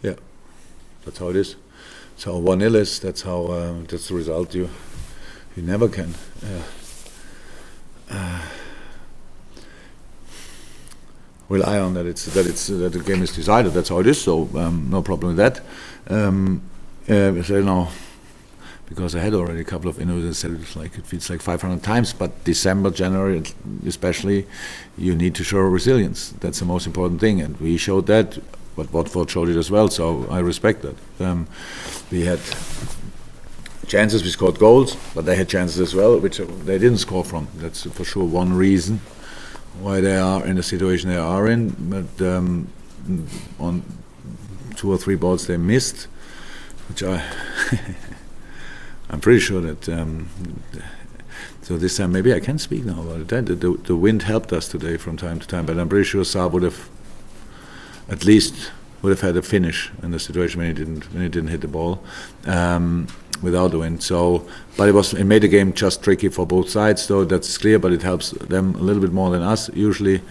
Yeah, that's how it is. That's how 1-0 is. That's how. That's the result. You never can. Rely on that that the game is decided. That's how it is. So no problem with that. So now, because I had already a couple of interviews, I said it feels like 500 times. But December, January, especially, you need to show resilience. That's the most important thing, and we showed that. But Watford showed it as well. So I respect that. We had chances, we scored goals, but they had chances as well, which they didn't score from. That's for sure one reason why they are in the situation they are in. But on 2 or 3 balls they missed, which I'm pretty sure that. So this time maybe I can speak now about it. The wind helped us today from time to time, but I'm pretty sure Saar would have at least had a finish in the situation when he didn't hit the ball. Without the wind, but it made the game just tricky for both sides. So that's clear, but it helps them a little bit more than us usually.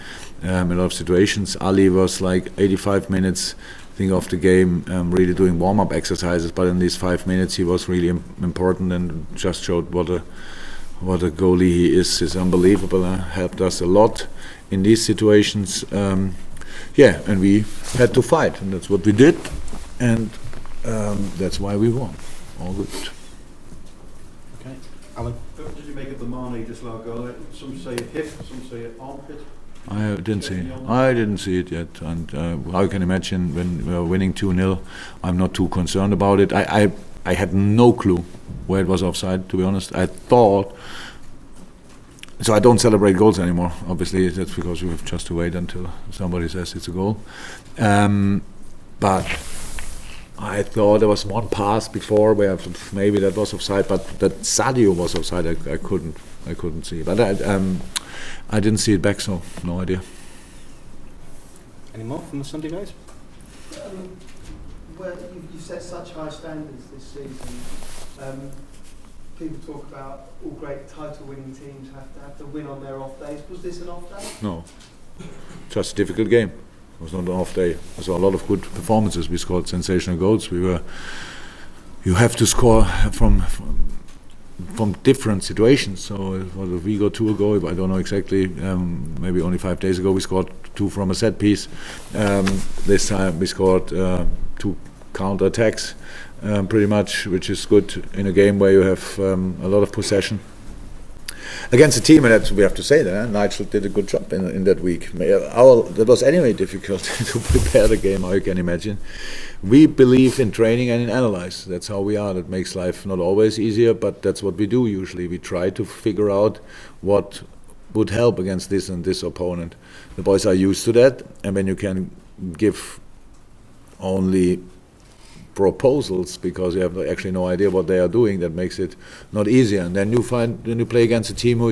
In a lot of situations, Ali was like 85 minutes, I think, of the game, really doing warm-up exercises. But in these 5 minutes, he was really important and just showed what a goalie he is. He's unbelievable. Helped us a lot in these situations. And we had to fight, and that's what we did, and that's why we won. All good. Okay, Alan. What did you make of the Mane disallowed goal? Some say hip, some say armpit. I didn't see it yet, and how can you imagine when we were winning 2-0? I'm not too concerned about it. I had no clue where it was offside, to be honest. I thought. So I don't celebrate goals anymore. Obviously, that's because we have just to wait until somebody says it's a goal. But I thought there was one pass before where maybe that was offside, but that Sadio was offside. I couldn't see, but I didn't see it back, so no idea. Any more from the Sunday guys? Well, you've set such high standards this season. People talk about all great title-winning teams have to win on their off days. Was this an off day? No, just a difficult game. It was not an off day. There were a lot of good performances. We scored sensational goals. You have to score from different situations. So what if we got 2 ago? I don't know exactly. Maybe only 5 days ago we scored 2 from a set piece. This time we scored 2 counter attacks, pretty much, which is good in a game where you have a lot of possession. Against a team, and that we have to say that Nigel did a good job in that week. That was anyway difficult to prepare the game, how you can imagine. We believe in training and in analyze. That's how we are. That makes life not always easier, but that's what we do usually. We try to figure out what would help against this and this opponent. The boys are used to that, and when you can give only proposals because you have actually no idea what they are doing, that makes it not easier. And then you play against a team who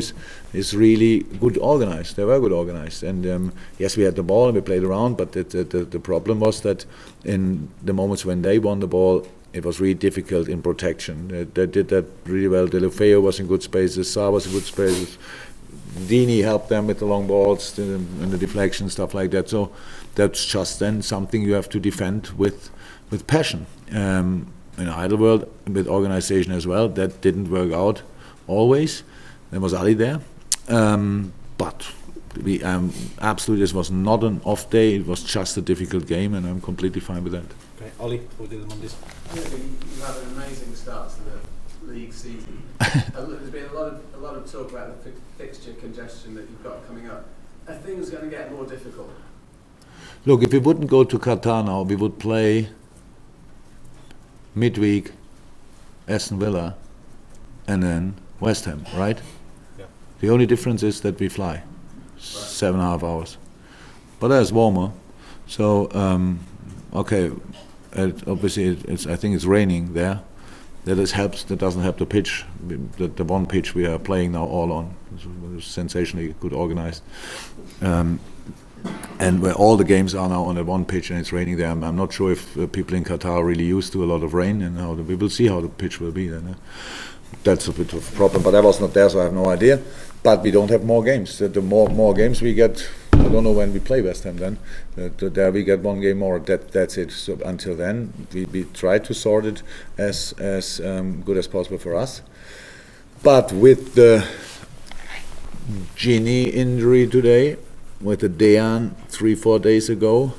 is really good organized. They were good organized, and yes, we had the ball and we played around, but the problem was that in the moments when they won the ball, it was really difficult in protection. They did that really well. De Lefeo was in good spaces, Saar was in good spaces, Dini helped them with the long balls and the deflection, stuff like that. So that's just then something you have to defend with passion. In Idleworld, with organization as well, that didn't work out always. There was Ali there, but we absolutely, this was not an off day. It was just a difficult game, and I'm completely fine with that. Okay, Ollie, we'll do the Mondays. You had an amazing start to the league season. There's been a lot of talk about the fixture congestion that you've got coming up. Are things going to get more difficult? Look, if we wouldn't go to Qatar now, we would play midweek Aston Villa and then West Ham, right? Yeah. The only difference is that we fly 7.5 hours, but that's warmer. So okay, obviously I think it's raining there. That helps. That doesn't help the pitch. The one pitch we are playing now all on is sensationally good organized. And where all the games are now on the one pitch and it's raining there, I'm not sure if people in Qatar are really used to a lot of rain, and we will see how the pitch will be then. That's a bit of a problem, but I was not there, so I have no idea. But we don't have more games. The more games we get, I don't know when we play West Ham then. There we get one game more. That's it. So until then, we try to sort it as good as possible for us. But with the Gini injury today, with the Dejan 3-4 days ago,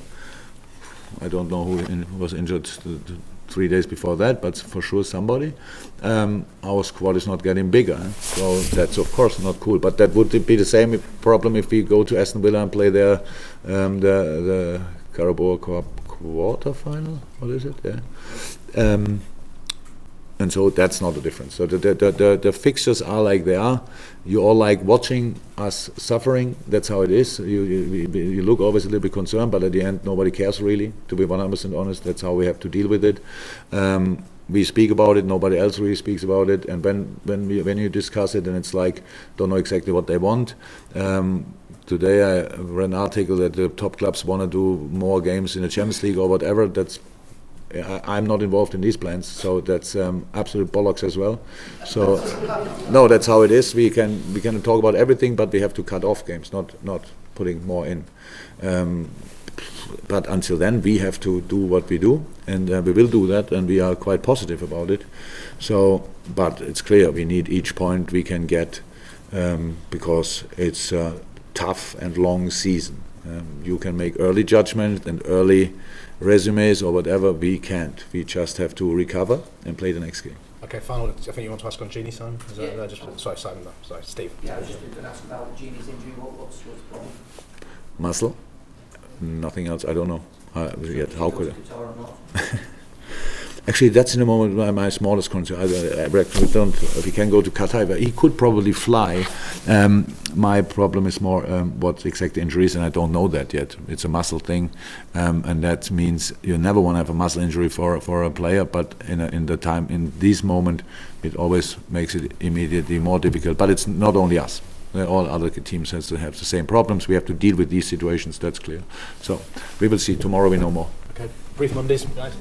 I don't know who was injured 3 days before that, but for sure somebody. Our squad is not getting bigger, so that's of course not cool. But that would be the same problem if we go to Aston Villa and play there the Carabao Cup quarter final. What is it? Yeah. And so that's not the difference. So the fixtures are like they are. You all like watching us suffering. That's how it is. You look always a little bit concerned, but at the end nobody cares really. To be 100% honest, that's how we have to deal with it. We speak about it. Nobody else really speaks about it. And when you discuss it, and it's like don't know exactly what they want. Today I read an article that the top clubs want to do more games in the Champions League or whatever. I'm not involved in these plans, so that's absolute bollocks as well. So no, that's how it is. We can talk about everything, but we have to cut off games, not putting more in. But until then, we have to do what we do, and we will do that, and we are quite positive about it. So, but it's clear we need each point we can get because it's a tough and long season. You can make early judgment and early resumes or whatever. We can't. We just have to recover and play the next game. Okay, final. I think you want to ask on Gini, Simon? Is that, Yeah. sorry, Simon. No, sorry, Steve. Yeah, I was just going to ask about Gini's injury. What's the problem? Muscle, nothing else. I don't know. Yet. How could I? Guitar or not? Actually, that's in the moment my smallest concern. We can go to Qatar, but he could probably fly. My problem is more what exact injuries, and I don't know that yet. It's a muscle thing, and that means you never want to have a muscle injury for a player. But in this moment, it always makes it immediately more difficult. But it's not only us. All other teams have to have the same problems. We have to deal with these situations. That's clear. So we will see tomorrow. We know more. Okay, brief Mondays, guys.